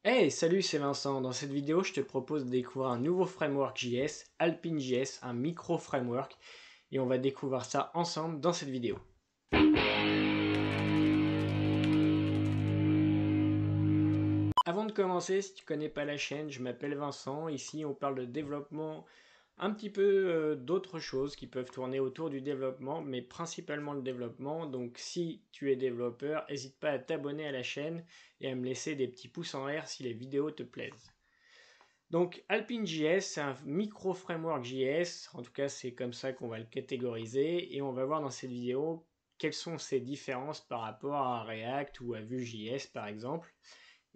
Hey, salut, c'est Vincent. Dans cette vidéo, je te propose de découvrir un nouveau framework JS, Alpine.js, un micro-framework, et on va découvrir ça ensemble dans cette vidéo. Avant de commencer, si tu connais pas la chaîne, je m'appelle Vincent. Ici, on parle de développement, un petit peu d'autres choses qui peuvent tourner autour du développement, mais principalement le développement. Donc si tu es développeur, n'hésite pas à t'abonner à la chaîne et à me laisser des petits pouces en l'air si les vidéos te plaisent. Donc Alpine.js, c'est un micro-framework JS, en tout cas c'est comme ça qu'on va le catégoriser, et on va voir dans cette vidéo quelles sont ses différences par rapport à React ou à Vue.js par exemple,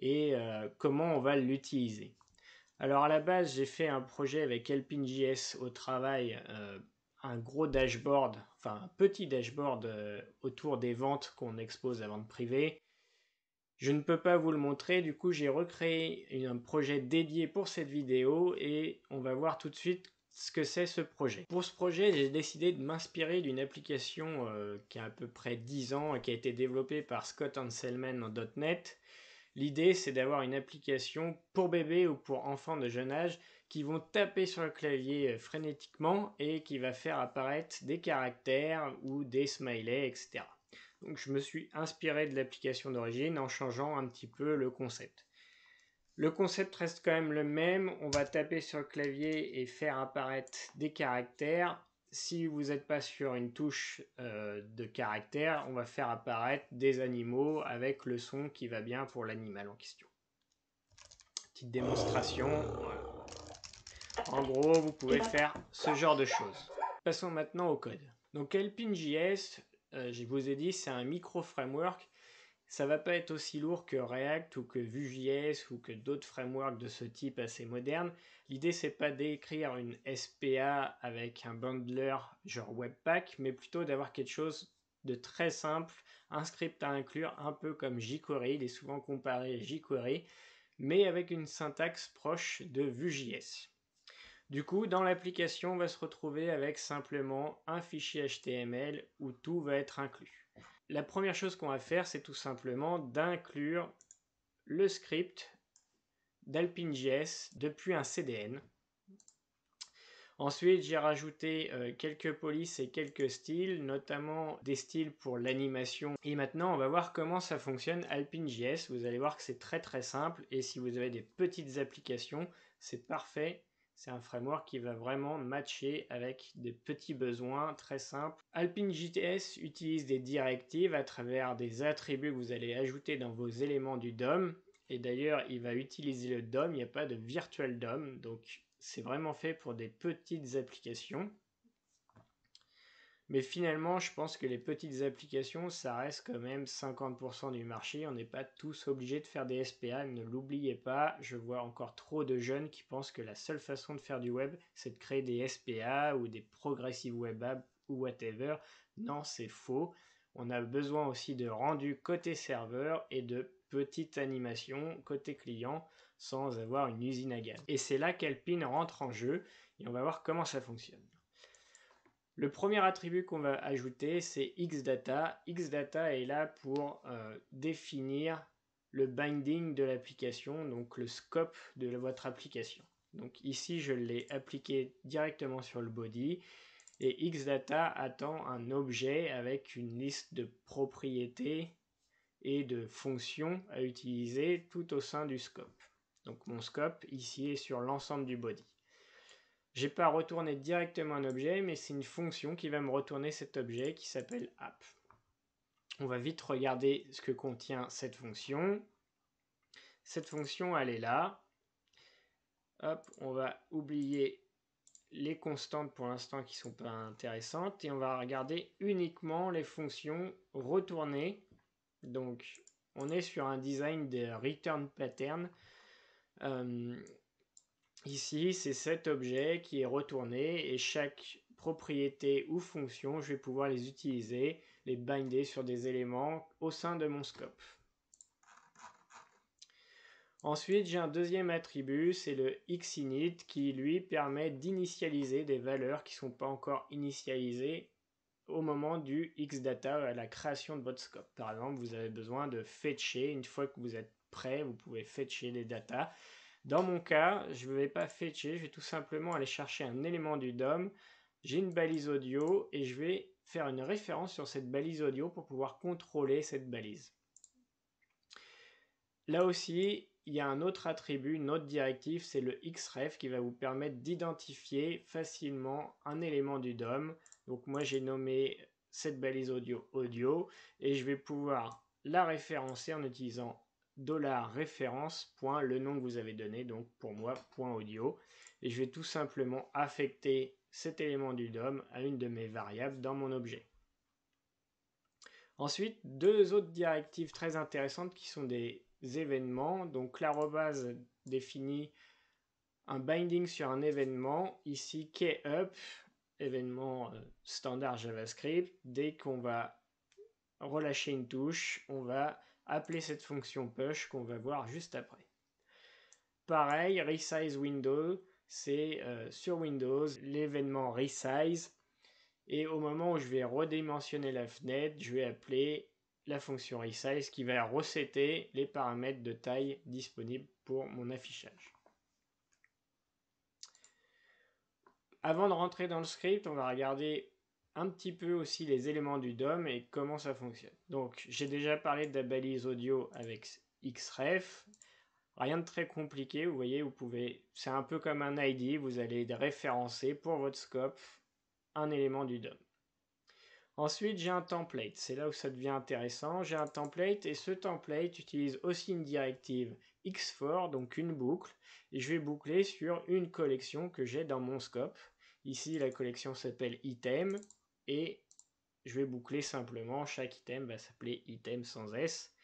et comment on va l'utiliser. Alors à la base, j'ai fait un projet avec Alpine.js au travail, un gros dashboard, enfin un petit dashboard autour des ventes qu'on expose à vente privée. Je ne peux pas vous le montrer, du coup j'ai recréé un projet dédié pour cette vidéo et on va voir tout de suite ce que c'est ce projet. Pour ce projet, j'ai décidé de m'inspirer d'une application qui a à peu près 10 ans et qui a été développée par Scott Hanselman en .NET. L'idée, c'est d'avoir une application pour bébés ou pour enfants de jeune âge qui vont taper sur le clavier frénétiquement et qui va faire apparaître des caractères ou des smileys, etc. Donc je me suis inspiré de l'application d'origine en changeant un petit peu le concept. Le concept reste quand même le même, on va taper sur le clavier et faire apparaître des caractères. Si vous n'êtes pas sur une touche de caractère, on va faire apparaître des animaux avec le son qui va bien pour l'animal en question. Petite démonstration. Voilà. En gros, vous pouvez faire ce genre de choses. Passons maintenant au code. Donc Alpine.js, je vous ai dit, c'est un micro-framework. Ça va pas être aussi lourd que React ou que Vue.js ou que d'autres frameworks de ce type assez modernes. L'idée, c'est pas d'écrire une SPA avec un bundler genre Webpack, mais plutôt d'avoir quelque chose de très simple, un script à inclure, un peu comme jQuery. Il est souvent comparé à jQuery, mais avec une syntaxe proche de Vue.js. Du coup, dans l'application, on va se retrouver avec simplement un fichier HTML où tout va être inclus. La première chose qu'on va faire, c'est tout simplement d'inclure le script d'Alpine.js depuis un CDN. Ensuite, j'ai rajouté quelques polices et quelques styles, notamment des styles pour l'animation. Et maintenant, on va voir comment ça fonctionne Alpine.js. Vous allez voir que c'est très très simple et si vous avez des petites applications, c'est parfait. C'est un framework qui va vraiment matcher avec des petits besoins très simples. Alpine.js utilise des directives à travers des attributs que vous allez ajouter dans vos éléments du DOM. Et d'ailleurs, il va utiliser le DOM, il n'y a pas de virtual DOM, donc c'est vraiment fait pour des petites applications. Mais finalement, je pense que les petites applications, ça reste quand même 50% du marché. On n'est pas tous obligés de faire des SPA, ne l'oubliez pas. Je vois encore trop de jeunes qui pensent que la seule façon de faire du web, c'est de créer des SPA ou des progressive web apps ou whatever. Non, c'est faux. On a besoin aussi de rendu côté serveur et de petites animations côté client sans avoir une usine à gaz. Et c'est là qu'Alpine rentre en jeu et on va voir comment ça fonctionne. Le premier attribut qu'on va ajouter, c'est Xdata. Xdata est là pour définir le binding de l'application, donc le scope de votre application. Donc ici, je l'ai appliqué directement sur le body. Et Xdata attend un objet avec une liste de propriétés et de fonctions à utiliser tout au sein du scope. Donc mon scope ici est sur l'ensemble du body. J'ai pas retourné directement un objet, mais c'est une fonction qui va me retourner cet objet qui s'appelle app. On va vite regarder ce que contient cette fonction. Cette fonction, elle est là. Hop, on va oublier les constantes pour l'instant qui sont pas intéressantes et on va regarder uniquement les fonctions retournées. Donc, on est sur un design de return pattern. Ici, c'est cet objet qui est retourné et chaque propriété ou fonction, je vais pouvoir les utiliser, les binder sur des éléments au sein de mon scope. Ensuite, j'ai un deuxième attribut, c'est le xinit qui lui permet d'initialiser des valeurs qui ne sont pas encore initialisées au moment du xdata, à la création de votre scope. Par exemple, vous avez besoin de fetcher, une fois que vous êtes prêt, vous pouvez fetcher des datas. Dans mon cas, je ne vais pas fetcher, je vais tout simplement aller chercher un élément du DOM. J'ai une balise audio et je vais faire une référence sur cette balise audio pour pouvoir contrôler cette balise. Là aussi, il y a un autre attribut, une autre directive, c'est le xref qui va vous permettre d'identifier facilement un élément du DOM. Donc moi j'ai nommé cette balise audio et je vais pouvoir la référencer en utilisant $référence, le nom que vous avez donné, donc pour moi .audio, et je vais tout simplement affecter cet élément du DOM à une de mes variables dans mon objet. Ensuite, deux autres directives très intéressantes qui sont des événements. Donc l'arrobase définit un binding sur un événement. Ici, keyup, événement standard JavaScript. Dès qu'on va relâcher une touche, on va appeler cette fonction push qu'on va voir juste après. Pareil, resize window, c'est sur Windows l'événement resize. Et au moment où je vais redimensionner la fenêtre, je vais appeler la fonction resize qui va resetter les paramètres de taille disponibles pour mon affichage. Avant de rentrer dans le script, on va regarder un petit peu aussi les éléments du DOM et comment ça fonctionne. Donc j'ai déjà parlé de la balise audio avec xref. Rien de très compliqué, vous voyez, c'est un peu comme un ID, vous allez référencer pour votre scope un élément du DOM. Ensuite, j'ai un template. C'est là où ça devient intéressant. J'ai un template et ce template utilise aussi une directive x4, donc une boucle. Et je vais boucler sur une collection que j'ai dans mon scope. Ici, la collection s'appelle item. Et je vais boucler simplement. Chaque item va s'appeler item sans S.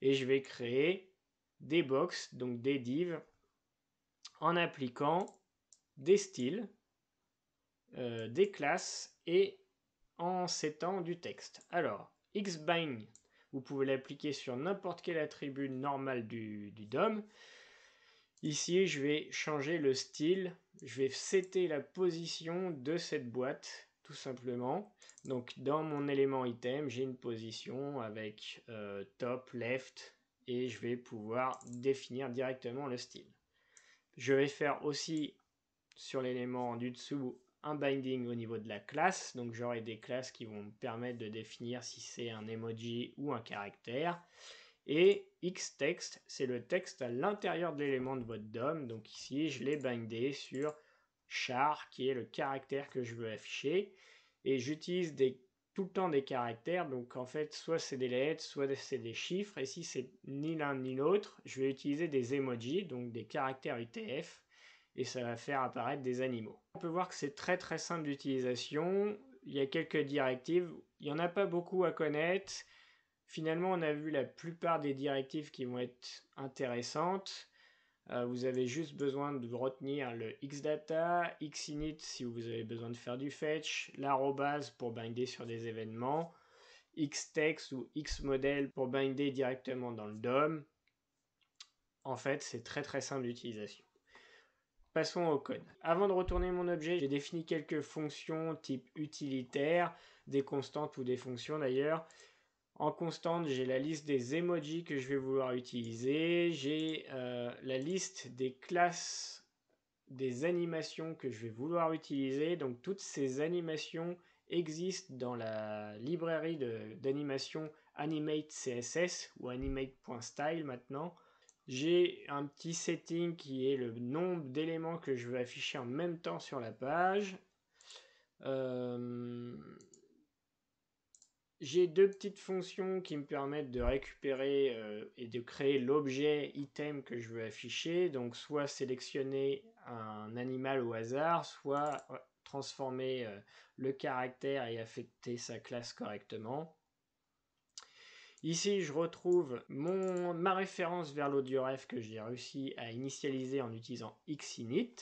Et je vais créer des box, donc des divs, en appliquant des styles, des classes et en setant du texte. Alors, xbind, vous pouvez l'appliquer sur n'importe quel attribut normal du DOM. Ici, je vais changer le style, je vais setter la position de cette boîte, tout simplement. Donc, dans mon élément item, j'ai une position avec top, left, et je vais pouvoir définir directement le style. Je vais faire aussi, sur l'élément du dessous, un binding au niveau de la classe, donc j'aurai des classes qui vont me permettre de définir si c'est un emoji ou un caractère. Et xtext, c'est le texte à l'intérieur de l'élément de votre DOM, donc ici je l'ai bindé sur char, qui est le caractère que je veux afficher, et j'utilise tout le temps des caractères, donc en fait soit c'est des lettres, soit c'est des chiffres, et si c'est ni l'un ni l'autre, je vais utiliser des emojis, donc des caractères UTF, et ça va faire apparaître des animaux. On peut voir que c'est très très simple d'utilisation, il y a quelques directives, il n'y en a pas beaucoup à connaître. Finalement, on a vu la plupart des directives qui vont être intéressantes. Vous avez juste besoin de retenir le xdata, xinit si vous avez besoin de faire du fetch, l'arrobase pour binder sur des événements, xtext ou xmodel pour binder directement dans le DOM. En fait, c'est très très simple d'utilisation. Passons au code. Avant de retourner mon objet, j'ai défini quelques fonctions type utilitaire, des constantes ou des fonctions d'ailleurs. En constante, j'ai la liste des emojis que je vais vouloir utiliser. J'ai la liste des classes, des animations que je vais vouloir utiliser. Donc toutes ces animations existent dans la librairie d'animation Animate CSS ou animate.style maintenant. J'ai un petit setting qui est le nombre d'éléments que je veux afficher en même temps sur la page. J'ai deux petites fonctions qui me permettent de récupérer et de créer l'objet item que je veux afficher. Donc soit sélectionner un animal au hasard, soit transformer le caractère et affecter sa classe correctement. Ici, je retrouve ma référence vers l'audioref que j'ai réussi à initialiser en utilisant xinit.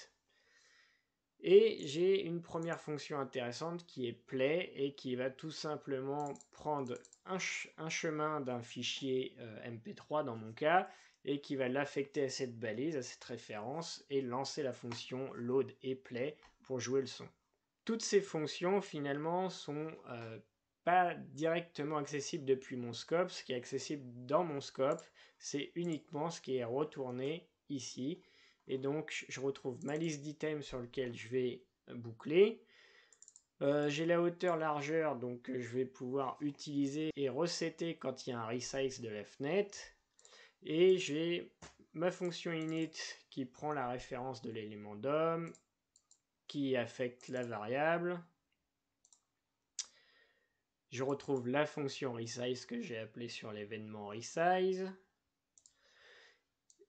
Et j'ai une première fonction intéressante qui est play et qui va tout simplement prendre un chemin d'un fichier MP3 dans mon cas et qui va l'affecter à cette balise, à cette référence et lancer la fonction load et play pour jouer le son. Toutes ces fonctions finalement sont pas directement accessible depuis mon scope. Ce qui est accessible dans mon scope, c'est uniquement ce qui est retourné ici. Et donc, je retrouve ma liste d'items sur lequel je vais boucler. J'ai la hauteur largeur, donc je vais pouvoir utiliser et resetter quand il y a un resize de la fenêtre. Et j'ai ma fonction init qui prend la référence de l'élément DOM, qui affecte la variable. Je retrouve la fonction resize que j'ai appelée sur l'événement resize.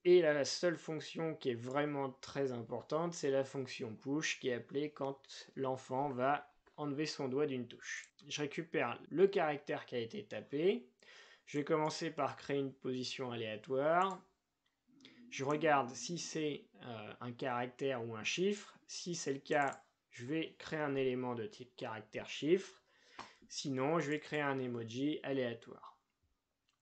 Et la seule fonction qui est vraiment très importante, c'est la fonction push qui est appelée quand l'enfant va enlever son doigt d'une touche. Je récupère le caractère qui a été tapé. Je vais commencer par créer une position aléatoire. Je regarde si c'est un caractère ou un chiffre. Si c'est le cas, je vais créer un élément de type caractère-chiffre. Sinon, je vais créer un emoji aléatoire.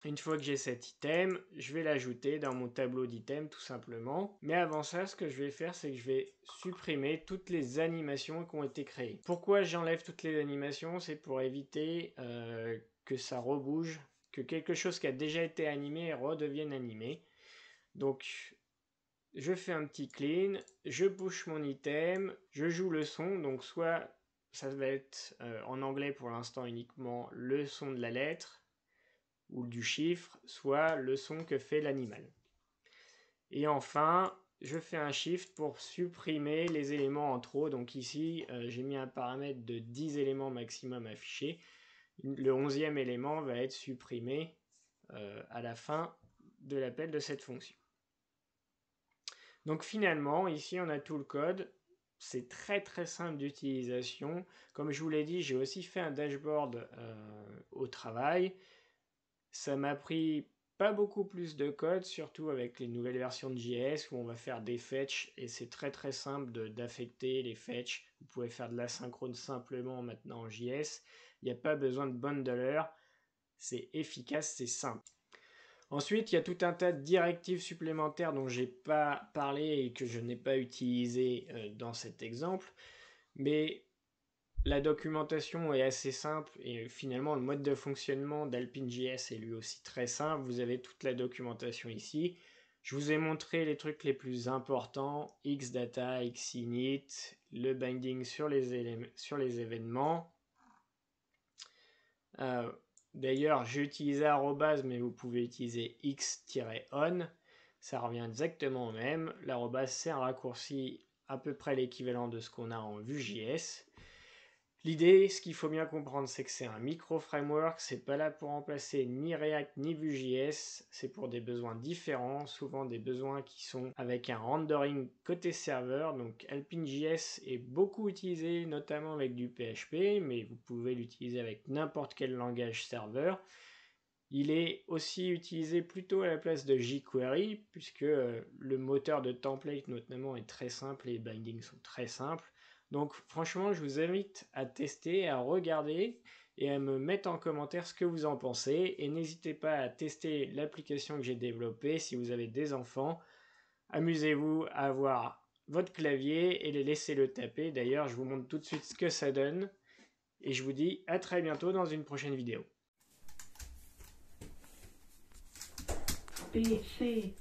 Une fois que j'ai cet item, je vais l'ajouter dans mon tableau d'items tout simplement. Mais avant ça, ce que je vais faire, c'est que je vais supprimer toutes les animations qui ont été créées. Pourquoi j'enlève toutes les animations? C'est pour éviter que ça rebouge, que quelque chose qui a déjà été animé redevienne animé. Donc, je fais un petit clean, je push mon item, je joue le son, donc soit ça va être en anglais pour l'instant uniquement le son de la lettre, ou du chiffre, soit le son que fait l'animal. Et enfin, je fais un shift pour supprimer les éléments en trop. Donc ici, j'ai mis un paramètre de 10 éléments maximum affichés. Le 11e élément va être supprimé à la fin de l'appel de cette fonction. Donc finalement, ici, on a tout le code. C'est très très simple d'utilisation. Comme je vous l'ai dit, j'ai aussi fait un dashboard au travail. Ça m'a pris pas beaucoup plus de code, surtout avec les nouvelles versions de JS où on va faire des fetch et c'est très très simple d'affecter les fetch. Vous pouvez faire de l'asynchrone simplement maintenant en JS. Il n'y a pas besoin de bundler. C'est efficace, c'est simple. Ensuite, il y a tout un tas de directives supplémentaires dont j'ai pas parlé et que je n'ai pas utilisé dans cet exemple. Mais la documentation est assez simple et finalement le mode de fonctionnement d'AlpineJS est lui aussi très simple. Vous avez toute la documentation ici. Je vous ai montré les trucs les plus importants, Xdata, Xinit, le binding sur les événements. D'ailleurs, j'ai utilisé arrobase, mais vous pouvez utiliser x-on. Ça revient exactement au même. L'arrobase, c'est un raccourci à peu près l'équivalent de ce qu'on a en Vue.js. L'idée, ce qu'il faut bien comprendre, c'est que c'est un micro-framework, c'est pas là pour remplacer ni React ni Vue.js, c'est pour des besoins différents, souvent des besoins qui sont avec un rendering côté serveur. Donc AlpineJS est beaucoup utilisé, notamment avec du PHP, mais vous pouvez l'utiliser avec n'importe quel langage serveur. Il est aussi utilisé plutôt à la place de jQuery, puisque le moteur de template notamment est très simple et les bindings sont très simples. Donc franchement, je vous invite à tester, à regarder et à me mettre en commentaire ce que vous en pensez. Et n'hésitez pas à tester l'application que j'ai développée si vous avez des enfants. Amusez-vous à avoir votre clavier et laissez-le taper. D'ailleurs, je vous montre tout de suite ce que ça donne. Et je vous dis à très bientôt dans une prochaine vidéo. B, C.